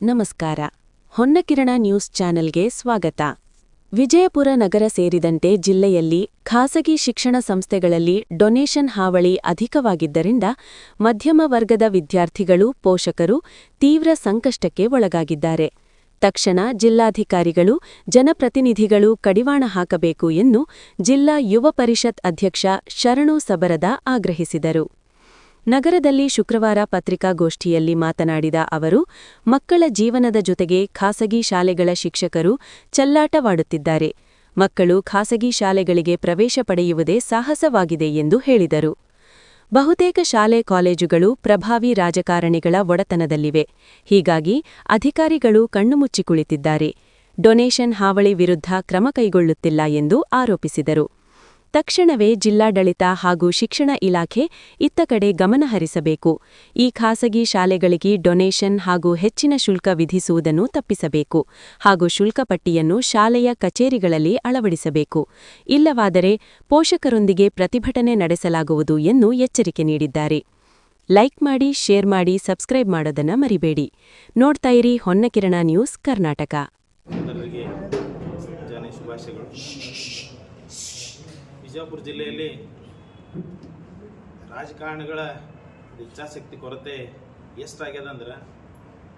ನಮಸ್ಕಾರ. ಹೊನ್ನಕಿರಣ ನ್ಯೂಸ್ ಚಾನೆಲ್ಗೆ ಸ್ವಾಗತ. ವಿಜಯಪುರ ನಗರ ಸೇರಿದಂತೆ ಜಿಲ್ಲೆಯಲ್ಲಿ ಖಾಸಗಿ ಶಿಕ್ಷಣ ಸಂಸ್ಥೆಗಳಲ್ಲಿ ಡೊನೇಷನ್ ಹಾವಳಿ ಅಧಿಕವಾಗಿದ್ದರಿಂದ ಮಧ್ಯಮ ವರ್ಗದ ವಿದ್ಯಾರ್ಥಿಗಳು, ಪೋಷಕರು ತೀವ್ರ ಸಂಕಷ್ಟಕ್ಕೆ ಒಳಗಾಗಿದ್ದಾರೆ. ತಕ್ಷಣ ಜಿಲ್ಲಾಧಿಕಾರಿಗಳು, ಜನಪ್ರತಿನಿಧಿಗಳು ಕಡಿವಾಣ ಹಾಕಬೇಕು ಎಂದು ಜಿಲ್ಲಾ ಯುವ ಪರಿಷತ್ ಅಧ್ಯಕ್ಷ ಶರಣು ಸಬರದ ಆಗ್ರಹಿಸಿದರು. ನಗರದಲ್ಲಿ ಶುಕ್ರವಾರ ಪತ್ರಿಕಾಗೋಷ್ಠಿಯಲ್ಲಿ ಮಾತನಾಡಿದ ಅವರು, ಮಕ್ಕಳ ಜೀವನದ ಜೊತೆಗೆ ಖಾಸಗಿ ಶಾಲೆಗಳ ಶಿಕ್ಷಕರು ಚೆಲ್ಲಾಟವಾಡುತ್ತಿದ್ದಾರೆ. ಮಕ್ಕಳು ಖಾಸಗಿ ಶಾಲೆಗಳಿಗೆ ಪ್ರವೇಶ ಪಡೆಯುವುದೇ ಸಾಹಸವಾಗಿದೆ ಎಂದು ಹೇಳಿದರು. ಬಹುತೇಕ ಶಾಲೆ ಕಾಲೇಜುಗಳು ಪ್ರಭಾವಿ ರಾಜಕಾರಣಿಗಳ ಒಡೆತನದಲ್ಲಿವೆ. ಹೀಗಾಗಿ ಅಧಿಕಾರಿಗಳು ಕಣ್ಣುಮುಚ್ಚಿ ಕುಳಿತಿದ್ದಾರೆ. ಡೊನೇಷನ್ ಹಾವಳಿ ವಿರುದ್ಧ ಕ್ರಮ ಕೈಗೊಳ್ಳುತ್ತಿಲ್ಲ ಎಂದು ಆರೋಪಿಸಿದರು. ತಕ್ಷಣವೇ ಜಿಲ್ಲಾಡಳಿತ ಹಾಗೂ ಶಿಕ್ಷಣ ಇಲಾಖೆ ಇತ್ತ ಕಡೆ ಗಮನ ಹರಿಸಬೇಕು. ಈ ಖಾಸಗಿ ಶಾಲೆಗಳಿಗೆ ಡೊನೇಷನ್ ಹಾಗೂ ಹೆಚ್ಚಿನ ಶುಲ್ಕ ವಿಧಿಸುವುದನ್ನು ತಪ್ಪಿಸಬೇಕು ಹಾಗೂ ಶುಲ್ಕ ಪಟ್ಟಿಯನ್ನು ಶಾಲೆಯ ಕಚೇರಿಗಳಲ್ಲಿ ಅಳವಡಿಸಬೇಕು. ಇಲ್ಲವಾದರೆ ಪೋಷಕರೊಂದಿಗೆ ಪ್ರತಿಭಟನೆ ನಡೆಸಲಾಗುವುದು ಎಂದು ಎಚ್ಚರಿಕೆ ನೀಡಿದ್ದಾರೆ. ಲೈಕ್ ಮಾಡಿ, ಶೇರ್ ಮಾಡಿ, ಸಬ್ಸ್ಕ್ರೈಬ್ ಮಾಡೋದನ್ನ ಮರಿಬೇಡಿ. ನೋಡ್ತಾ ಇರಿ ಹೊನ್ನಕಿರಣ ನ್ಯೂಸ್ ಕರ್ನಾಟಕ. ವಿಜಯಪುರ ಜಿಲ್ಲೆಯಲ್ಲಿ ರಾಜಕಾರಣಿಗಳ ಇಚ್ಛಾಶಕ್ತಿ ಕೊರತೆ ಎಷ್ಟಾಗ್ಯದ ಅಂದ್ರೆ,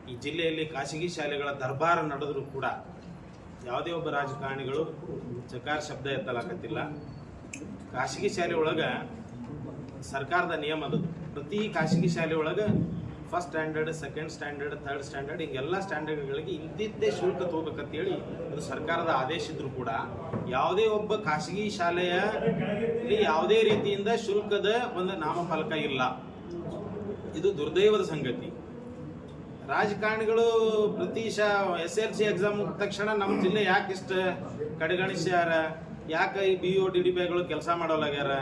ಈ ಜಿಲ್ಲೆಯಲ್ಲಿ ಖಾಸಗಿ ಶಾಲೆಗಳ ದರ್ಬಾರ ನಡೆದರೂ ಕೂಡ ಯಾವುದೇ ಒಬ್ಬ ರಾಜಕಾರಣಿಗಳು ಚಕಾರ ಶಬ್ದ ಎತ್ತಲಾಕತ್ತಿಲ್ಲ. ಖಾಸಗಿ ಶಾಲೆ ಒಳಗೆ ಸರ್ಕಾರದ ನಿಯಮ ಅದು, ಪ್ರತಿ ಖಾಸಗಿ ಶಾಲೆ ಒಳಗೆ first standard, second standard, third standard ಹಿಂಗೆಲ್ಲ ಸ್ಟ್ಯಾಂಡರ್ಡ್ಗಳಿಗೆ ಇಂತಿದ್ದೇ ಶುಲ್ಕ ತಗೋಬೇಕಂತೇಳಿ ಅದು ಸರ್ಕಾರದ ಆದೇಶ ಇದ್ರೂ ಕೂಡ ಯಾವುದೇ ಒಬ್ಬ ಖಾಸಗಿ ಶಾಲೆಯ ಯಾವುದೇ ರೀತಿಯಿಂದ ಶುಲ್ಕದ ಒಂದು ನಾಮಫಲಕ ಇಲ್ಲ. ಇದು ದುರ್ದೈವದ ಸಂಗತಿ. ರಾಜಕಾರಣಿಗಳು ಪ್ರತಿ SLC ಎಕ್ಸಾಮ್ ಮುಗಿದ ತಕ್ಷಣ ನಮ್ಮ ಜಿಲ್ಲೆ ಯಾಕೆ ಇಷ್ಟು ಕಡೆಗಣಿಸ್ಯಾರ, ಯಾಕೆ ಈ BO DDPಗಳು ಕೆಲಸ ಮಾಡೋಲಾಗ್ಯಾರ,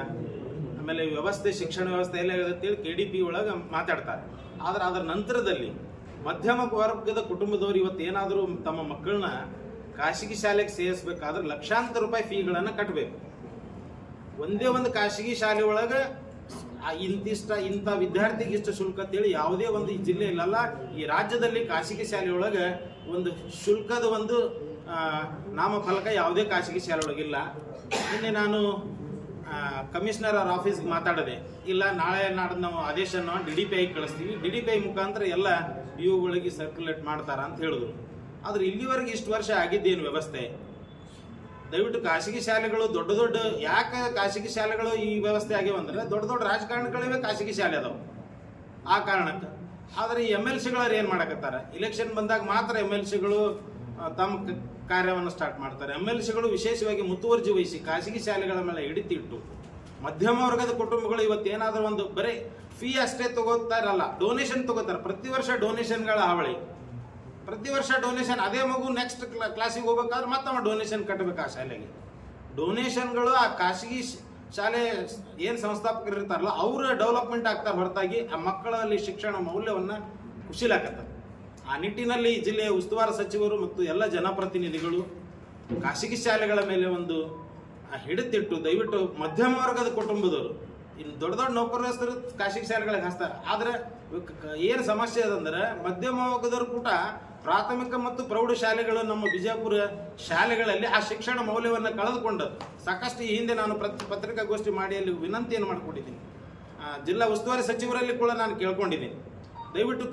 ಆಮೇಲೆ ವ್ಯವಸ್ಥೆ, ಶಿಕ್ಷಣ ವ್ಯವಸ್ಥೆ ಎಲ್ಲ ಅಂತೇಳಿ KDP ಒಳಗೆ ಮಾತಾಡ್ತಾರೆ. ಆದ್ರೆ ಅದರ ನಂತರದಲ್ಲಿ ಮಧ್ಯಮ ವರ್ಗದ ಕುಟುಂಬದವರು ಇವತ್ತೇನಾದರೂ ತಮ್ಮ ಮಕ್ಕಳನ್ನ ಖಾಸಗಿ ಶಾಲೆಗೆ ಸೇರಿಸಬೇಕಾದ್ರೆ ಲಕ್ಷಾಂತರ ರೂಪಾಯಿ ಫೀಗಳನ್ನು ಕಟ್ಟಬೇಕು. ಒಂದೇ ಒಂದು ಖಾಸಗಿ ಶಾಲೆ ಒಳಗೆ ಇಂಥ ವಿದ್ಯಾರ್ಥಿಗೆ ಇಷ್ಟು ಶುಲ್ಕ ಅಂತೇಳಿ ಯಾವುದೇ ಒಂದು ಈ ಜಿಲ್ಲೆಯಲ್ಲ, ಈ ರಾಜ್ಯದಲ್ಲಿ ಖಾಸಗಿ ಶಾಲೆ ಒಳಗೆ ಒಂದು ಶುಲ್ಕದ ಒಂದು ನಾಮಫಲಕ ಯಾವುದೇ ಖಾಸಗಿ ಶಾಲೆ ಒಳಗಿಲ್ಲ. ನಿನ್ನೆ ನಾನು ಕಮಿಷನರ್ ಅವ್ರ ಆಫೀಸ್ಗೆ ಮಾತಾಡಿದೆ, ಇಲ್ಲ ನಾಳೆ ನಾಡ್ದು ನಾವು ಆದೇಶನ DDPI ಕಳಿಸ್ತೀವಿ, DDPI ಮುಖಾಂತರ ಎಲ್ಲ BOಗಳಿಗೆ ಸರ್ಕ್ಯುಲೇಟ್ ಮಾಡ್ತಾರ ಅಂತ ಹೇಳಿದ್ರು. ಆದ್ರೆ ಇಲ್ಲಿವರೆಗೆ ಇಷ್ಟು ವರ್ಷ ಆಗಿದ್ದೇನು ವ್ಯವಸ್ಥೆ? ದಯವಿಟ್ಟು ಖಾಸಗಿ ಶಾಲೆಗಳು ದೊಡ್ಡ ಯಾಕೆ ಖಾಸಗಿ ಶಾಲೆಗಳು ಈ ವ್ಯವಸ್ಥೆ ಆಗ್ಯಾವ ಅಂದ್ರೆ, ದೊಡ್ಡ ರಾಜಕಾರಣಿಗಳಿವೆ ಖಾಸಗಿ ಶಾಲೆ ಅದಾವ ಆ ಕಾರಣಕ್ಕೆ. ಆದರೆ ಈ MLCಗಳು ಏನು ಮಾಡಕತ್ತಾರ, ಇಲೆಕ್ಷನ್ ಬಂದಾಗ ಮಾತ್ರ MLCಗಳು ತಮ್ಮ ಕಾರ್ಯವನ್ನು ಸ್ಟಾರ್ಟ್ ಮಾಡ್ತಾರೆ. MLCಗಳು ವಿಶೇಷವಾಗಿ ಮುತುವರ್ಜಿ ವಹಿಸಿ ಖಾಸಗಿ ಶಾಲೆಗಳ ಮೇಲೆ ಹಿಡಿತಿಟ್ಟು ಮಧ್ಯಮ ವರ್ಗದ ಕುಟುಂಬಗಳು ಇವತ್ತೇನಾದ್ರೂ ಒಂದು ಬರೀ ಫೀ ಅಷ್ಟೇ ತಗೋತಾರಲ್ಲ, ಡೊನೇಷನ್ ತಗೋತಾರೆ. ಪ್ರತಿ ವರ್ಷ ಡೊನೇಷನ್ಗಳ ಹಾವಳಿ, ಪ್ರತಿ ವರ್ಷ ಡೊನೇಷನ್. ಅದೇ ಮಗು ನೆಕ್ಸ್ಟ್ ಕ್ಲಾಸಿಗೆ ಹೋಗ್ಬೇಕಾದ್ರೆ ಮತ್ತೊಮ್ಮೆ ಡೊನೇಷನ್ ಕಟ್ಟಬೇಕು ಆ ಶಾಲೆಗೆ. ಡೊನೇಷನ್ಗಳು ಆ ಖಾಸಗಿ ಶಾಲೆ ಏನು ಸಂಸ್ಥಾಪಕರು ಇರ್ತಾರಲ್ಲ ಅವ್ರ ಡೆವಲಪ್ಮೆಂಟ್ ಆಗ್ತಾರೆ ಹೊರತಾಗಿ ಆ ಮಕ್ಕಳಲ್ಲಿ ಶಿಕ್ಷಣ ಮೌಲ್ಯವನ್ನು ಕುಶಿಲಾಕತ್ತಾರೆ. ಆ ನಿಟ್ಟಿನಲ್ಲಿ ಜಿಲ್ಲೆಯ ಉಸ್ತುವಾರಿ ಸಚಿವರು ಮತ್ತು ಎಲ್ಲ ಜನಪ್ರತಿನಿಧಿಗಳು ಖಾಸಗಿ ಶಾಲೆಗಳ ಮೇಲೆ ಒಂದು ಹಿಡಿತಿಟ್ಟು ದಯವಿಟ್ಟು ಮಧ್ಯಮ ವರ್ಗದ ಕುಟುಂಬದವರು, ಇನ್ನು ದೊಡ್ಡ ನೌಕರಸ್ಥರು ಖಾಸಗಿ ಶಾಲೆಗಳಿಗೆ ಹಾಸ್ತಾರೆ. ಆದರೆ ಏನು ಸಮಸ್ಯೆ ಅದಂದ್ರೆ, ಮಧ್ಯಮ ವರ್ಗದವರು ಕೂಡ ಪ್ರಾಥಮಿಕ ಮತ್ತು ಪ್ರೌಢ ಶಾಲೆಗಳು ನಮ್ಮ ವಿಜಯಪುರ ಶಾಲೆಗಳಲ್ಲಿ ಆ ಶಿಕ್ಷಣ ಮೌಲ್ಯವನ್ನು ಕಳೆದುಕೊಂಡು ಸಾಕಷ್ಟು ಈ ಹಿಂದೆ ನಾನು ಪತ್ರಿಕಾಗೋಷ್ಠಿ ಮಾಡಿ ಅಲ್ಲಿ ವಿನಂತಿಯನ್ನು ಮಾಡಿಕೊಂಡಿದ್ದೀನಿ. ಜಿಲ್ಲಾ ಉಸ್ತುವಾರಿ ಸಚಿವರಲ್ಲಿ ಕೂಡ ನಾನು ಕೇಳ್ಕೊಂಡಿದ್ದೀನಿ, ದಯವಿಟ್ಟು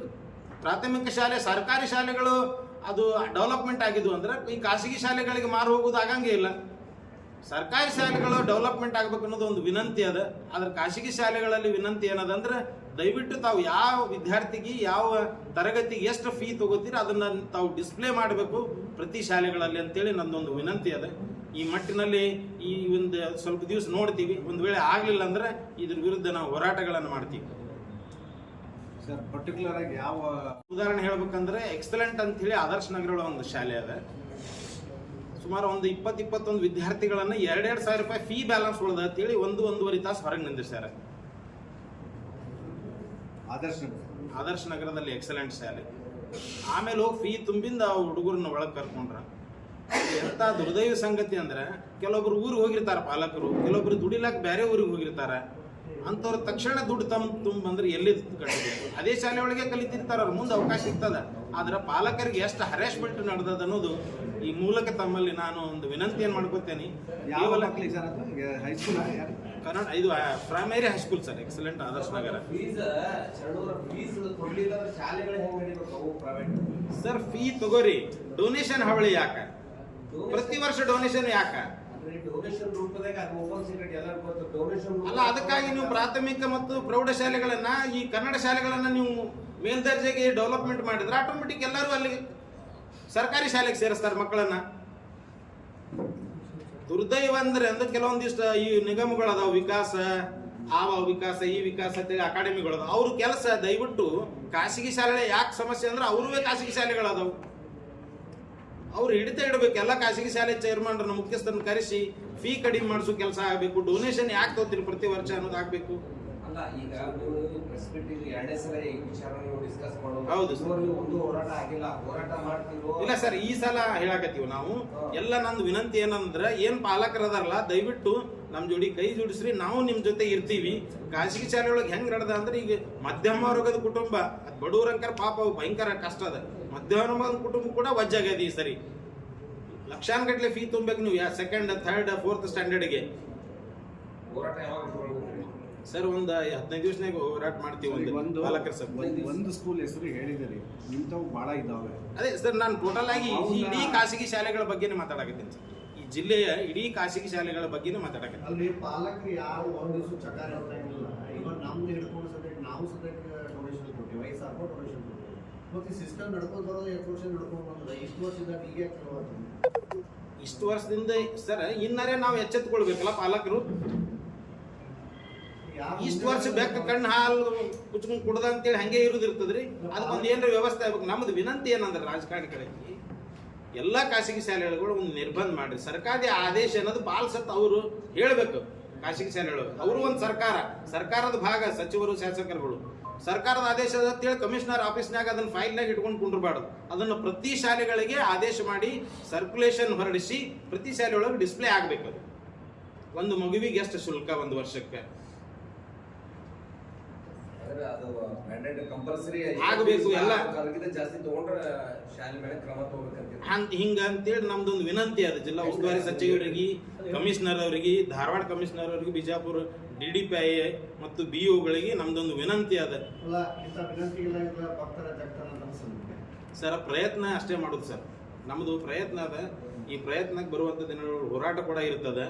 ಪ್ರಾಥಮಿಕ ಶಾಲೆ, ಸರ್ಕಾರಿ ಶಾಲೆಗಳು ಅದು ಡೆವಲಪ್ಮೆಂಟ್ ಆಗಿದ್ವು ಅಂದ್ರೆ ಈ ಖಾಸಗಿ ಶಾಲೆಗಳಿಗೆ ಮಾರು ಹೋಗೋದು ಆಗಂಗೇ ಇಲ್ಲ. ಸರ್ಕಾರಿ ಶಾಲೆಗಳು ಡೆವಲಪ್ಮೆಂಟ್ ಆಗಬೇಕು ಅನ್ನೋದು ಒಂದು ವಿನಂತಿ ಅದ. ಆದ್ರೆ ಖಾಸಗಿ ಶಾಲೆಗಳಲ್ಲಿ ವಿನಂತಿ ಏನದಂದ್ರೆ, ದಯವಿಟ್ಟು ತಾವು ಯಾವ ವಿದ್ಯಾರ್ಥಿಗೆ ಯಾವ ತರಗತಿಗೆ ಎಷ್ಟು ಫೀ ತಗೋತೀರ ಅದನ್ನ ತಾವು ಡಿಸ್ಪ್ಲೇ ಮಾಡಬೇಕು ಪ್ರತಿ ಶಾಲೆಗಳಲ್ಲಿ ಅಂತೇಳಿ ನನ್ನೊಂದು ವಿನಂತಿ ಅದ. ಈ ಮಟ್ಟಿನಲ್ಲಿ ಈ ಒಂದು ಸ್ವಲ್ಪ ದಿವಸ ನೋಡ್ತೀವಿ, ಒಂದು ವೇಳೆ ಆಗಲಿಲ್ಲ ಅಂದ್ರೆ ಇದ್ರ ವಿರುದ್ಧ ನಾವು ಹೋರಾಟಗಳನ್ನು ಮಾಡ್ತೀವಿ. ಸರ್, ಪರ್ಟಿಕ್ಯುಲರ್ ಆಗಿ ಯಾವ ಉದಾಹರಣೆ ಹೇಳ್ಬೇಕಂದ್ರೆ, ಎಕ್ಸಲೆಂಟ್ ಅಂತ ಹೇಳಿ ಆದರ್ಶ ನಗರಗಳ ಒಂದು ಶಾಲೆ ಅದ. ಸುಮಾರು ಒಂದು 20-21 ವಿದ್ಯಾರ್ಥಿಗಳನ್ನು 2,000 ರೂಪಾಯಿ ಫೀ ಬ್ಯಾಲೆನ್ಸ್ ಉಳಿದ ಅಂತೇಳಿ 1-1.5 ತಾಸು ಹೊರಗೆ ನಿಂದಿರ್ಸ್ಯಾರ. ಆದರ್ಶ ನಗರದಲ್ಲಿ ಎಕ್ಸಲೆಂಟ್ ಶಾಲೆ. ಆಮೇಲೆ ಹೋಗಿ ಫೀ ತುಂಬಿಂದ ಆ ಹುಡುಗರನ್ನ ಒಳಗೆ ಕರ್ಕೊಂಡ್ರ. ಎಂಥ ದುರ್ದೈವ ಸಂಗತಿ ಅಂದ್ರೆ ಕೆಲವೊಬ್ರು ಊರಿಗೆ ಹೋಗಿರ್ತಾರೆ ಪಾಲಕರು, ಕೆಲವೊಬ್ರು ದುಡಿಲಾಕ ಬೇರೆ ಊರಿಗೆ ಹೋಗಿರ್ತಾರೆ. ಅಂಥವ್ರು ತಕ್ಷಣ ದುಡ್ಡು ಬಂದ್ರೆ ಎಲ್ಲಿ ಕಟ್ಟಬೇಕು? ಅದೇ ಶಾಲೆ ಒಳಗೆ ಕಲಿತಿರ್ತಾರೆ, ಅವ್ರ ಮುಂದೆ ಅವಕಾಶ ಇರ್ತದೆ. ಆದ್ರೆ ಪಾಲಕರಿಗೆ ಎಷ್ಟು ಹರಾಸ್ಮೆಂಟ್ ನಡೆದದ ಅನ್ನೋದು ಈ ಮೂಲಕ ತಮ್ಮಲ್ಲಿ ನಾನು ಒಂದು ವಿನಂತಿಯನ್ನು ಮಾಡ್ಕೋತೇನೆ. ಕನ್ನಡ ಇದು ಪ್ರೈಮರಿ ಹೈಸ್ಕೂಲ್ ಸರ್, ಎಕ್ಸಲೆಂಟ್ ಆದರ್ಶ ನಗರ. ಸರ್ ಫೀ ತಗೋರಿ, ಡೊನೇಷನ್ ಹಾವಳಿ ಯಾಕ? ಪ್ರತಿ ವರ್ಷ ಡೊನೇಷನ್ ಯಾಕ? ಅಲ್ಲ, ಅದಕ್ಕಾಗಿ ನೀವು ಪ್ರಾಥಮಿಕ ಮತ್ತು ಪ್ರೌಢಶಾಲೆಗಳನ್ನ, ಈ ಕನ್ನಡ ಶಾಲೆಗಳನ್ನ ನೀವು ಮೇಲ್ದರ್ಜೆಗೆ ಡೆವಲಪ್ಮೆಂಟ್ ಮಾಡಿದ್ರೆ ಆಟೋಮೆಟಿಕ್ ಎಲ್ಲರೂ ಅಲ್ಲಿ ಸರ್ಕಾರಿ ಶಾಲೆಗೆ ಸೇರಿಸ್ತಾರೆ ಮಕ್ಕಳನ್ನ. ದುರ್ದೈವ ಅಂದ್ರೆ ಕೆಲವೊಂದಿಷ್ಟು ಈ ನಿಗಮಗಳದಾವ, ವಿಕಾಸ, ವಿಕಾಸ, ಈ ವಿಕಾಸ ಅಂತೇಳಿ ಅಕಾಡೆಮಿಗಳದಾವ. ಅವ್ರ ಕೆಲಸ ದಯವಿಟ್ಟು ಖಾಸಗಿ ಶಾಲೆ ಯಾಕೆ ಸಮಸ್ಯೆ ಅಂದ್ರೆ ಅವ್ರವೇ ಖಾಸಗಿ ಶಾಲೆಗಳದಾವು, ಅವ್ರು ಹಿಡಿತ ಇಡಬೇಕು. ಎಲ್ಲ ಖಾಸಗಿ ಶಾಲೆ ಚೇರ್ಮನ್ರನ್ನ, ಮುಖ್ಯಸ್ಥರನ್ನ ಕರೆಸಿ ಫೀ ಕಡಿಮೆ ಮಾಡಿಸೋ ಕೆಲಸ ಆಗಬೇಕು. ಡೊನೇಷನ್ ಯಾಕೆ ತಗೋತೀರಿ ಪ್ರತಿ ವರ್ಷ ಅನ್ನೋದು ಆಗ್ಬೇಕು. ಹೌದು ಇಲ್ಲ ಸರ್, ಈ ಸಲ ಹೇಳಕತ್ತೀವಿ ನಾವು ಎಲ್ಲ. ನಂದು ವಿನಂತಿ ಏನಂದ್ರೆ, ಏನ್ ಪಾಲಕರದಾರಲ್ಲ ದಯವಿಟ್ಟು ನಮ್ ಜೋಡಿ ಕೈ ಜೋಡಿಸ್ರಿ, ನಾವು ನಿಮ್ ಜೊತೆ ಇರ್ತೀವಿ. ಖಾಸಗಿ ಶಾಲೆ ಒಳಗೆ ಹೆಂಗ್ ನಡೆದ ಅಂದ್ರೆ, ಈಗ ಮಧ್ಯಮ ವರ್ಗದ ಕುಟುಂಬ, ಬಡವರಂಕರ ಪಾಪ ಭಯಂಕರ ಕಷ್ಟ ಅದ. ಮಧ್ಯಮ ವರ್ಗದ ಕುಟುಂಬ ಕೂಡ ವಜ್ಜಾಗ್ಯದ ಈ ಸರಿ. ಲಕ್ಷಾನ್ಗಟ್ಲೆ ಫೀ ತುಂಬಬೇಕು ನೀವು ಸೆಕೆಂಡ್, ಥರ್ಡ್, ಫೋರ್ತ್ ಸ್ಟ್ಯಾಂಡರ್ಡ್ಗೆ. ಸರ್ ಒಂದು 15 ದಿವಸನಾಗ ಹೋರಾಟ ಮಾಡ್ತೀವಿ. ಒಂದು ಸ್ಕೂಲ್ ಹೆಸರು ಹೇಳಿದಿರಿ, ಇಂಥವು ಬಹಳ ಇದಾವೆ. ಅದೇ ಸರ್, ನಾನು ಟೋಟಲ್ ಆಗಿ ಇಡೀ ಖಾಸಗಿ ಶಾಲೆಗಳ ಬಗ್ಗೆನೇ ಮಾತಾಡಕತ್ತೀನಿ ಸರ್. ಈ ಜಿಲ್ಲೆಯ ಇಡೀ ಖಾಸಗಿ ಶಾಲೆಗಳ ಬಗ್ಗೆನೇ ಮಾತಾಡಕತ್ತೀನಿ. ಅಲ್ಲಿ ಪಾಲಕರು ಯಾವ ಒಂದು ದಿವಸ ಚಕಾರ ಇರೋಂಗಿಲ್ಲ. ಇವಾಗ ನಮ್ದು ಹಿಡ್ಕೊಂಡು ಸದ್ಯಕ್ಕೆ ನಾವು ಸದ್ಯಕ್ಕೆ ಡೊನೇಷನ್ ಕೊಟ್ಟಿವಿ, 5,000 ರೂಪಾಯಿ ಡೊನೇಷನ್ ಕೊಟ್ಟಿವಿ. ಮತ್ತೆ ಈ ಸಿಸ್ಟಮ್ ನಡ್ಕೊಂಡು ಬರೋದು 2 ವರ್ಷ ನಡ್ಕೊಂಡು ಬಂದಿದೆ. ಇಷ್ಟು ವರ್ಷದಿಂದ ಹೀಗೆ ಇಷ್ಟು ವರ್ಷದಿಂದ ಸರ್ ಇನ್ನರೇ ನಾವು ಎಚ್ಚೆತ್ಕೊಳ್ಬೇಕಲ್ಲ ಪಾಲಕರು. ಇಷ್ಟು ವರ್ಷ ಬೆಕ್ಕ ಕಣ್ಣು ಹಾಲು ಕುಚ್ಕೊಂಡು ಕುಡ್ದ ಅಂತೇಳಿ ಹಂಗೆ ಇರೋದಿರ್ತದ್ರಿ. ಅದಕ್ಕೊಂದು ಏನಾರ ವ್ಯವಸ್ಥೆ ಆಗ್ಬೇಕು. ನಮ್ದು ವಿನಂತಿ ಏನಂದ್ರೆ ರಾಜಕಾರಣಿಗಳಿಗೆ ಎಲ್ಲ ಖಾಸಗಿ ಶಾಲೆಗಳು ಒಂದು ನಿರ್ಬಂಧ ಮಾಡ್ರಿ. ಸರ್ಕಾರಿ ಆದೇಶ ಅನ್ನೋದು ಪಾಲ್ಸತ್ ಅವರು ಹೇಳ್ಬೇಕು. ಖಾಸಗಿ ಶಾಲೆಗಳು ಅವರು ಒಂದು ಸರ್ಕಾರದ ಭಾಗ, ಸಚಿವರು, ಶಾಸಕರುಗಳು ಸರ್ಕಾರದ ಆದೇಶ ಅಂತೇಳಿ ಕಮಿಷನರ್ ಆಫೀಸ್ನಾಗ ಅದನ್ನ ಫೈಲ್ನಾಗ ಇಟ್ಕೊಂಡು ಕುಂಡ್ರಬಾರ್ದು. ಅದನ್ನು ಪ್ರತಿ ಶಾಲೆಗಳಿಗೆ ಆದೇಶ ಮಾಡಿ ಸರ್ಕ್ಯುಲೇಷನ್ ಹೊರಡಿಸಿ ಪ್ರತಿ ಶಾಲೆ ಒಳಗೆ ಡಿಸ್ಪ್ಲೇ ಆಗ್ಬೇಕು. ಅದು ಒಂದು ಮಗುವಿಗೆ ಎಷ್ಟು ಶುಲ್ಕ ಒಂದು ವರ್ಷಕ್ಕೆ ಆಗಬೇಕು. ಎಲ್ಲ ಹಿಂಗ ಅಂತೇಳಿ ನಮ್ದೊಂದು ವಿನಂತಿ ಅದು ಜಿಲ್ಲಾ ಉಸ್ತುವಾರಿ ಸಚಿವರಿಗೆ, ಕಮಿಷನರ್ ಅವರಿಗೆ, ಧಾರವಾಡ ಕಮಿಷನರ್ ಅವರಿಗೆ, ಬಿಜಾಪುರ DDPI ಮತ್ತು BOಗಳಿಗೆ ನಮ್ದೊಂದು ವಿನಂತಿ ಅದ ಸರ್. ಪ್ರಯತ್ನ ಅಷ್ಟೇ ಮಾಡೋದು ಸರ್, ನಮ್ದು ಪ್ರಯತ್ನ ಅದ. ಈ ಪ್ರಯತ್ನಕ್ಕೆ ಬರುವಂತ ದಿನಗಳು ಹೋರಾಟ ಕೂಡ ಇರ್ತದೆ.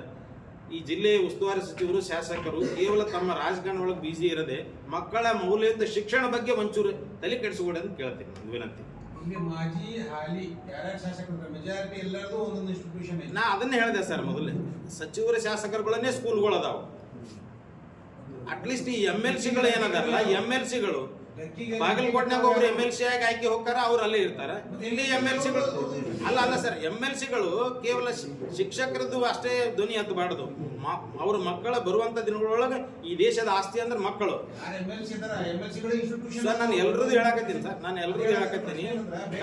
ಈ ಜಿಲ್ಲೆಯ ಉಸ್ತುವಾರಿ ಸಚಿವರು, ಶಾಸಕರು ಕೇವಲ ತಮ್ಮ ರಾಜಕಾರಣ ಒಳಗೆ ಬಿಜಿ ಇರದೆ ಮಕ್ಕಳ ಮೌಲ್ಯಯುತ ಶಿಕ್ಷಣ ಬಗ್ಗೆ ಒಂಚೂರು ತಲೆ ಕೆಡಿಸಿಕೊಡಿ ಅಂತ ಕೇಳ್ತೀನಿ, ಒಂದು ವಿನಂತಿ. ಮಾಜಿ ಹಾಲಿ ಯಾರ್ಯಾರು ಶಾಸಕರು ಮೆಜಾರಿಟಿ ಎಲ್ಲರದು ಒಂದೊಂದು ಇನ್ಸ್ಟಿಟ್ಯೂಷನ್ ಇದೆ. ನಾ ಅದನ್ನೇ ಹೇಳಿದೆ ಸರ್, ಮೊದಲೇ ಸಚಿವರ ಶಾಸಕರುಗಳನ್ನೇ ಸ್ಕೂಲ್ಗಳು ಅದಾವ. ಅಟ್ಲೀಸ್ಟ್ ಈ MLCಗಳು ಏನದಾರಲ್ಲ, MLCಗಳು ಬಾಗಲಕೋಟ್ನಾಗ ಒಬ್ರು MLC ಆಗಿ ಆಯ್ಕೆ ಹೋಗ್ತಾರ, ಅವ್ರು ಅಲ್ಲೇ ಇರ್ತಾರೆ. ಇಲ್ಲಿ MLCಗಳು ಅಲ್ಲ ಸರ್, MLCಗಳು ಕೇವಲ ಶಿಕ್ಷಕರದ್ದು ಅಷ್ಟೇ ಧ್ವನಿ ಎತ್ತಬಾರ್ದು. ಅವ್ರ ಮಕ್ಕಳ ಬರುವಂತ ದಿನಗಳೊಳಗೆ ಈ ದೇಶದ ಆಸ್ತಿ ಅಂದ್ರೆ ಮಕ್ಕಳು ಸರ್. ನಾನು ಎಲ್ರದ್ದು ಹೇಳಕತ್ತೀನಿ ಸರ್,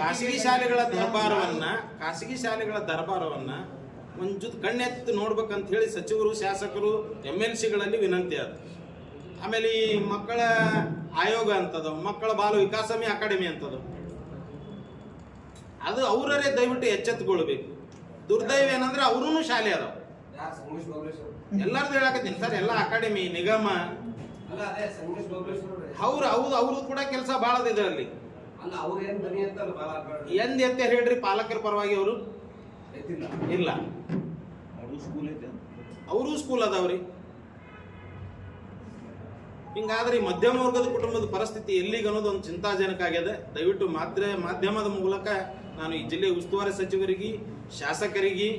ಖಾಸಗಿ ಶಾಲೆಗಳ ದರ್ಬಾರವನ್ನ ಒಂಚೂರು ಕಣ್ಣೆತ್ತು ನೋಡ್ಬೇಕಂತ ಹೇಳಿ ಸಚಿವರು, ಶಾಸಕರು, MLCಗಳಲ್ಲಿ ವಿನಂತಿ ಆದ. ಆಮೇಲೆ ಈ ಮಕ್ಕಳ ಆಯೋಗ ಅಂತದ, ಮಕ್ಕಳ ಬಾಲ ವಿಕಾಸಮಿ ಅಕಾಡೆಮಿ ಅಂತದ, ಅದು ಅವರೇ ದಯವಿಟ್ಟು ಎಚ್ಚೆತ್ತುಕೊಳ್ಬೇಕು. ದುರ್ದೈವ ಏನಂದ್ರೆ ಅವ್ರೂ ಶಾಲೆ ಅದಾವ. ಎಲ್ಲರದ್ದು ಹೇಳಕತ್ತೀನಿ ಸರ್, ಎಲ್ಲ ಅಕಾಡೆಮಿ, ನಿಗಮ, ಅವ್ರದ್ದು ಕೂಡ ಕೆಲಸ ಬಹಳ ಇದೆ ಅಲ್ಲಿ. ಎಂದ್ ಎತ್ತ ಹೇಳ್ರಿ ಪಾಲಕರ ಪರವಾಗಿ ಅವರು ಇಲ್ಲ, ಅವರು ಸ್ಕೂಲ್ ಅದಾವ್ರಿ. ಹಿಂಗಾದ್ರೆ ಈ ಮಧ್ಯಮ ವರ್ಗದ ಕುಟುಂಬದ ಪರಿಸ್ಥಿತಿ ಎಲ್ಲಿಗೆ ಅನ್ನೋದು ಒಂದು ಚಿಂತಾಜನಕ ಆಗಿದೆ. ದಯವಿಟ್ಟು ಮಾಧ್ಯಮದ ಮೂಲಕ ನಾನು ಈ ಜಿಲ್ಲೆಯ ಉಸ್ತುವಾರಿ ಸಚಿವರಿಗೆ, ಶಾಸಕರಿಗೆ,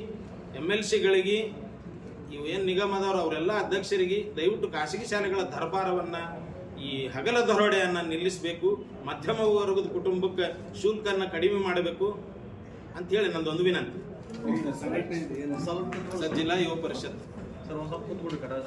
MLCಗಳಿಗೆ, ಇವು ಏನು ನಿಗಮದವರು ಅವರೆಲ್ಲ ಅಧ್ಯಕ್ಷರಿಗೆ ದಯವಿಟ್ಟು ಖಾಸಗಿ ಶಾಲೆಗಳ ದರ್ಬಾರವನ್ನ, ಈ ಹಗಲ ದರೋಡೆಯನ್ನ ನಿಲ್ಲಿಸಬೇಕು. ಮಧ್ಯಮ ವರ್ಗದ ಕುಟುಂಬಕ್ಕೆ ಶುಲ್ಕನ್ನ ಕಡಿಮೆ ಮಾಡಬೇಕು ಅಂತ ಹೇಳಿ ನಂದೊಂದು ವಿನಂತಿ. ಜಿಲ್ಲಾ ಯುವ ಪರಿಷತ್ ಸರ್ ಒಂದು ಸ್ವಲ್ಪ ಕೂತ್ಬಿಡಿ, ಕಟಾವ್